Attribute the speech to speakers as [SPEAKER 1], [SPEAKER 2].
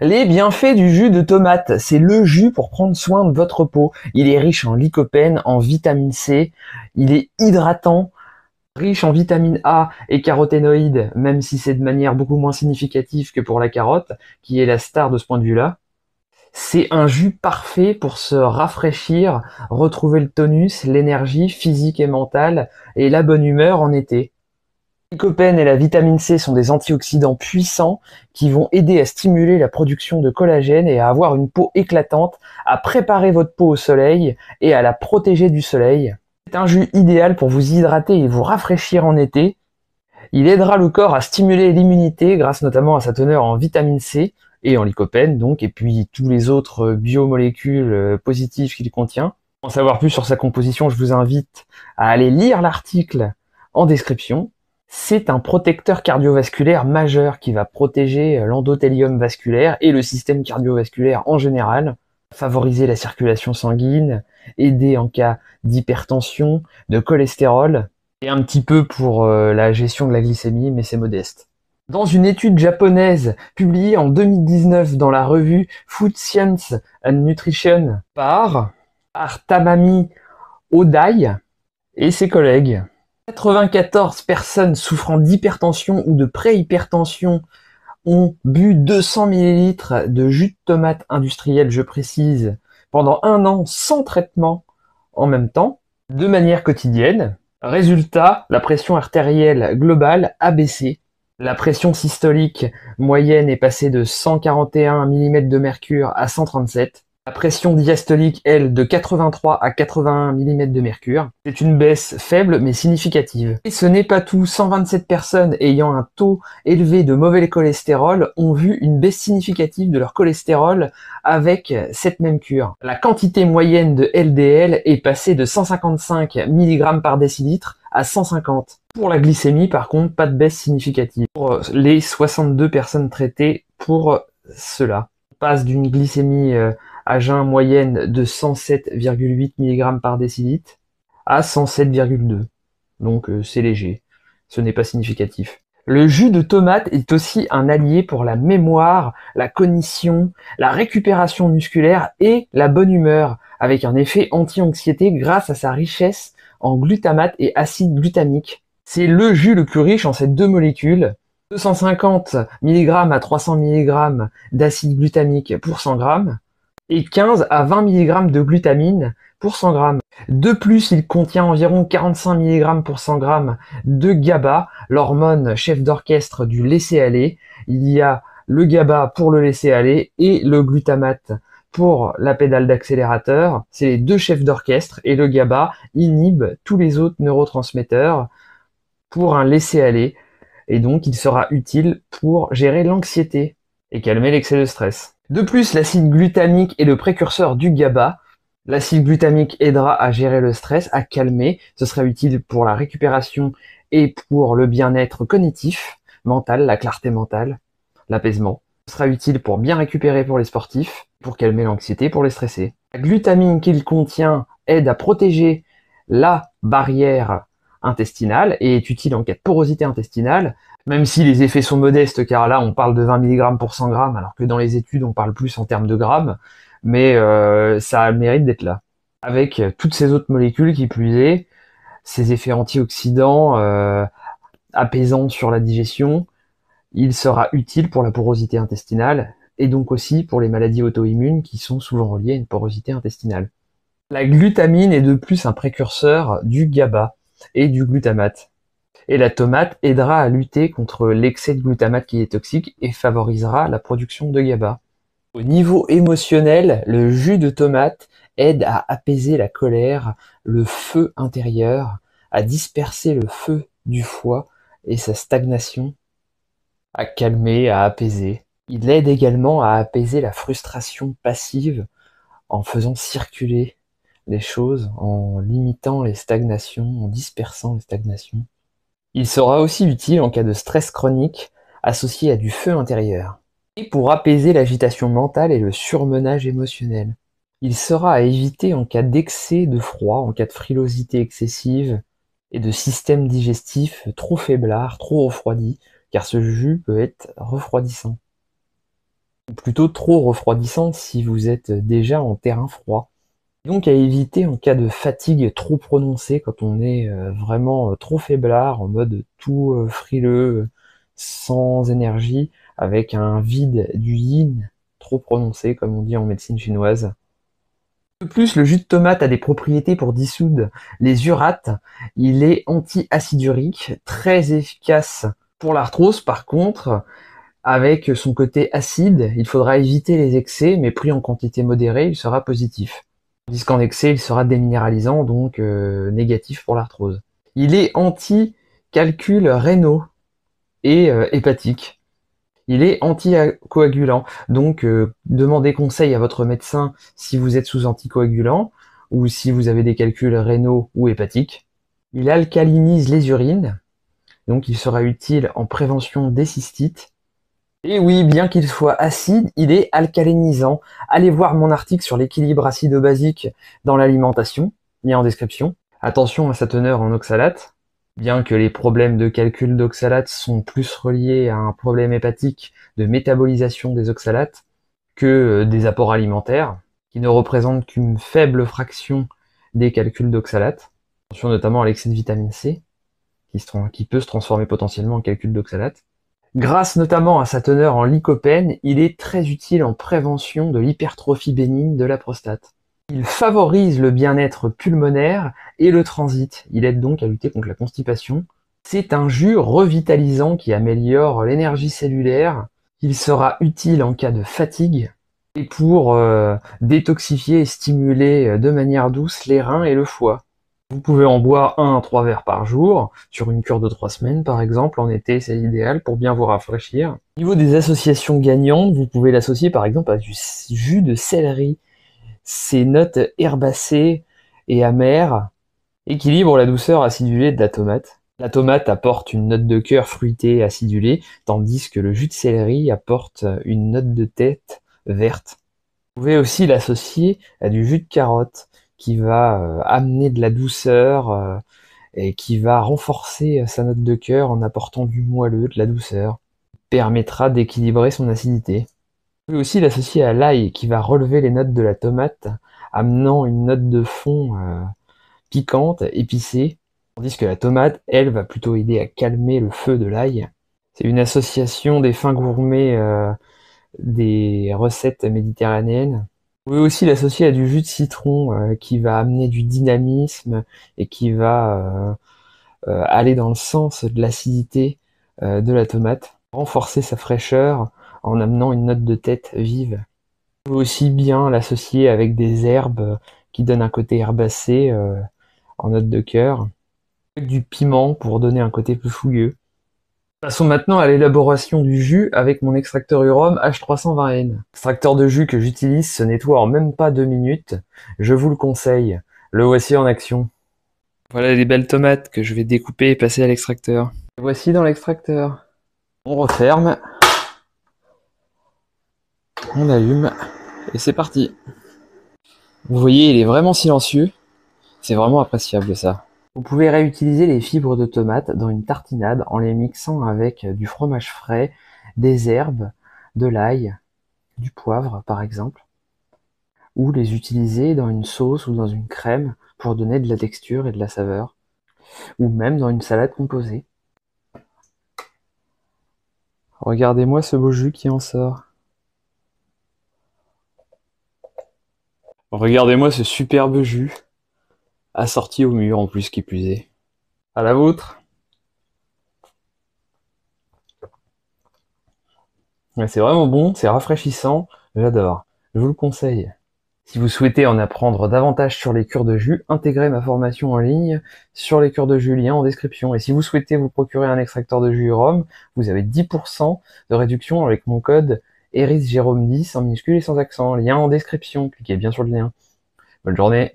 [SPEAKER 1] Les bienfaits du jus de tomate, c'est le jus pour prendre soin de votre peau. Il est riche en lycopène, en vitamine C, il est hydratant, riche en vitamine A et caroténoïdes, même si c'est de manière beaucoup moins significative que pour la carotte, qui est la star de ce point de vue-là. C'est un jus parfait pour se rafraîchir, retrouver le tonus, l'énergie physique et mentale, et la bonne humeur en été. Le lycopène et la vitamine C sont des antioxydants puissants qui vont aider à stimuler la production de collagène et à avoir une peau éclatante, à préparer votre peau au soleil et à la protéger du soleil. C'est un jus idéal pour vous hydrater et vous rafraîchir en été. Il aidera le corps à stimuler l'immunité grâce notamment à sa teneur en vitamine C et en lycopène donc, et puis tous les autres biomolécules positives qu'il contient. Pour en savoir plus sur sa composition, je vous invite à aller lire l'article en description. C'est un protecteur cardiovasculaire majeur qui va protéger l'endothélium vasculaire et le système cardiovasculaire en général, favoriser la circulation sanguine, aider en cas d'hypertension, de cholestérol, et un petit peu pour la gestion de la glycémie, mais c'est modeste. Dans une étude japonaise publiée en 2019 dans la revue Food Science and Nutrition par Tamami Odai et ses collègues, 94 personnes souffrant d'hypertension ou de préhypertension ont bu 200 ml de jus de tomate industriel, je précise, pendant 1 an sans traitement en même temps, de manière quotidienne. Résultat, la pression artérielle globale a baissé. La pression systolique moyenne est passée de 141 mm de mercure à 137. La pression diastolique, elle, de 83 à 81 mm de mercure. C'est une baisse faible mais significative. Et ce n'est pas tout, 127 personnes ayant un taux élevé de mauvais cholestérol ont vu une baisse significative de leur cholestérol avec cette même cure. La quantité moyenne de LDL est passée de 155 mg par décilitre à 150. Pour la glycémie, par contre, pas de baisse significative. Pour les 62 personnes traitées pour cela, on passe d'une glycémie à jeun moyenne de 107,8 mg par décilitre à 107,2. Donc c'est léger, ce n'est pas significatif. Le jus de tomate est aussi un allié pour la mémoire, la cognition, la récupération musculaire et la bonne humeur, avec un effet anti-anxiété grâce à sa richesse en glutamate et acide glutamique. C'est le jus le plus riche en ces deux molécules, 250 mg à 300 mg d'acide glutamique pour 100 g, et 15 à 20 mg de glutamine pour 100 g. De plus, il contient environ 45 mg pour 100 g de GABA, l'hormone chef d'orchestre du laisser-aller. Il y a le GABA pour le laisser-aller et le glutamate pour la pédale d'accélérateur. C'est les deux chefs d'orchestre et le GABA inhibe tous les autres neurotransmetteurs pour un laisser-aller. Et donc, il sera utile pour gérer l'anxiété et calmer l'excès de stress. De plus, l'acide glutamique est le précurseur du GABA. L'acide glutamique aidera à gérer le stress, à calmer. Ce sera utile pour la récupération et pour le bien-être cognitif, mental, la clarté mentale, l'apaisement. Ce sera utile pour bien récupérer pour les sportifs, pour calmer l'anxiété, pour les stressés. La glutamine qu'il contient aide à protéger la barrière intestinale et est utile en cas de porosité intestinale, même si les effets sont modestes, car là on parle de 20 mg pour 100 g, alors que dans les études on parle plus en termes de grammes, mais ça a le mérite d'être là. Avec toutes ces autres molécules qui plus est, ces effets antioxydants apaisants sur la digestion, il sera utile pour la porosité intestinale, et donc aussi pour les maladies auto-immunes qui sont souvent reliées à une porosité intestinale. La glutamine est de plus un précurseur du GABA et du glutamate. Et la tomate aidera à lutter contre l'excès de glutamate qui est toxique et favorisera la production de GABA. Au niveau émotionnel, le jus de tomate aide à apaiser la colère, le feu intérieur, à disperser le feu du foie et sa stagnation, à calmer, à apaiser. Il aide également à apaiser la frustration passive en faisant circuler les choses, en limitant les stagnations, en dispersant les stagnations. Il sera aussi utile en cas de stress chronique associé à du feu intérieur. Et pour apaiser l'agitation mentale et le surmenage émotionnel. Il sera à éviter en cas d'excès de froid, en cas de frilosité excessive et de système digestif trop faiblard, trop refroidi, car ce jus peut être refroidissant. plutôt trop refroidissante si vous êtes déjà en terrain froid. Donc à éviter en cas de fatigue trop prononcée, quand on est vraiment trop faiblard, en mode tout frileux, sans énergie, avec un vide du yin trop prononcé, comme on dit en médecine chinoise. De plus, le jus de tomate a des propriétés pour dissoudre les urates. Il est anti-acidurique, très efficace pour l'arthrose. Par contre, avec son côté acide, il faudra éviter les excès, mais pris en quantité modérée, il sera positif. Tandis qu'en excès, il sera déminéralisant, donc négatif pour l'arthrose. Il est anti-calculs rénaux et hépatique. Il est anticoagulant, donc demandez conseil à votre médecin si vous êtes sous anticoagulant ou si vous avez des calculs rénaux ou hépatiques. Il alcalinise les urines, donc il sera utile en prévention des cystites. Et oui, bien qu'il soit acide, il est alcalinisant. Allez voir mon article sur l'équilibre acido-basique dans l'alimentation, lien en description. Attention à sa teneur en oxalate. Bien que les problèmes de calcul d'oxalate sont plus reliés à un problème hépatique de métabolisation des oxalates que des apports alimentaires, qui ne représentent qu'une faible fraction des calculs d'oxalate. Attention notamment à l'excès de vitamine C, qui peut se transformer potentiellement en calcul d'oxalate. Grâce notamment à sa teneur en lycopène, il est très utile en prévention de l'hypertrophie bénigne de la prostate. Il favorise le bien-être pulmonaire et le transit. Il aide donc à lutter contre la constipation. C'est un jus revitalisant qui améliore l'énergie cellulaire. Il sera utile en cas de fatigue et pour détoxifier et stimuler de manière douce les reins et le foie. Vous pouvez en boire 1 à 3 verres par jour, sur une cure de 3 semaines par exemple. En été, c'est idéal pour bien vous rafraîchir. Au niveau des associations gagnantes, vous pouvez l'associer par exemple à du jus de céleri. Ses notes herbacées et amères équilibrent la douceur acidulée de la tomate. La tomate apporte une note de cœur fruitée acidulée, tandis que le jus de céleri apporte une note de tête verte. Vous pouvez aussi l'associer à du jus de carotte, qui va amener de la douceur et qui va renforcer sa note de cœur en apportant du moelleux, de la douceur. Permettra d'équilibrer son acidité. Vous pouvez aussi l'associer à l'ail, qui va relever les notes de la tomate, amenant une note de fond piquante, épicée, tandis que la tomate, elle, va plutôt aider à calmer le feu de l'ail. C'est une association des fins gourmets des recettes méditerranéennes. Vous pouvez aussi l'associer à du jus de citron qui va amener du dynamisme et qui va aller dans le sens de l'acidité de la tomate, renforcer sa fraîcheur en amenant une note de tête vive. Vous pouvez aussi bien l'associer avec des herbes qui donnent un côté herbacé en note de cœur, avec du piment pour donner un côté plus fougueux. Passons maintenant à l'élaboration du jus avec mon extracteur Urom H320N. Extracteur de jus que j'utilise se nettoie en même pas 2 minutes. Je vous le conseille. Le voici en action. Voilà les belles tomates que je vais découper et passer à l'extracteur. Voici dans l'extracteur. On referme. On allume. Et c'est parti. Vous voyez, il est vraiment silencieux. C'est vraiment appréciable ça. Vous pouvez réutiliser les fibres de tomate dans une tartinade en les mixant avec du fromage frais, des herbes, de l'ail, du poivre par exemple, ou les utiliser dans une sauce ou dans une crème pour donner de la texture et de la saveur, ou même dans une salade composée. Regardez-moi ce beau jus qui en sort. Regardez-moi ce superbe jus, assorti au mur en plus qui plus est. À la vôtre. Ouais, c'est vraiment bon, c'est rafraîchissant, j'adore. Je vous le conseille. Si vous souhaitez en apprendre davantage sur les cures de jus, intégrez ma formation en ligne sur les cures de jus, lien en description. Et si vous souhaitez vous procurer un extracteur de jus Urom, vous avez 10% de réduction avec mon code ERISJérôme10 en minuscule et sans accent. Lien en description, cliquez bien sur le lien. Bonne journée.